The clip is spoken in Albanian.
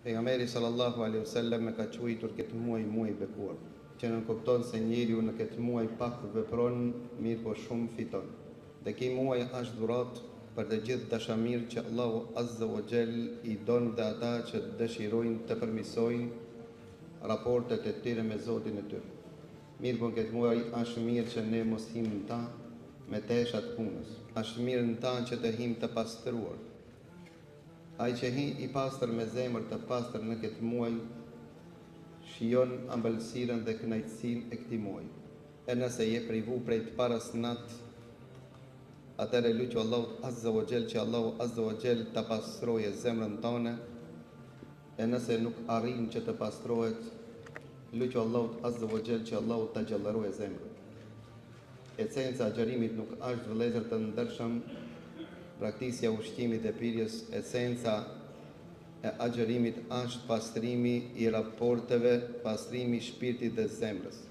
Pejgamberi sallallahu alaihi wasallam e ka quajtur këtë muaj muaj bekuar, që nuk kupton se njeriu në këtë muaj pak vepron, mirë po shumë fiton. Dhe ky muaj është dhuratë për të gjithë dashamirë që Allahu Azza wa Jall i don dhe ata që dëshirojnë të përmirësojnë raportet e tyre me Zotin e tyre. Mirë po këtë muaj është mirë që ne mos him në ta me teshat punës. Është mirë në ta që të him të pastruar. Ai që hi i pastër me zemër të pastër në këtë muaj, shijon ëmbëlsirën dhe kënaqësinë e këtij muaji. E nëse je privu prej të parës natë, atëherë lutë Allahu Azza wa Jall që Allahu Azza wa Jall ta pastrojë zemrën tonë. E nëse nuk arrin që të pastrohet, lutë Allahu Azza wa Jall që Allahu ta xhallarojë zemrën. Esenca e xharimit nuk është vëllezër të ndershëm praktikja e ushqimit dhe pirjes. Esenca e agjërimit është pastrimi i raporteve, pastrimi i shpirtit dhe zemrës.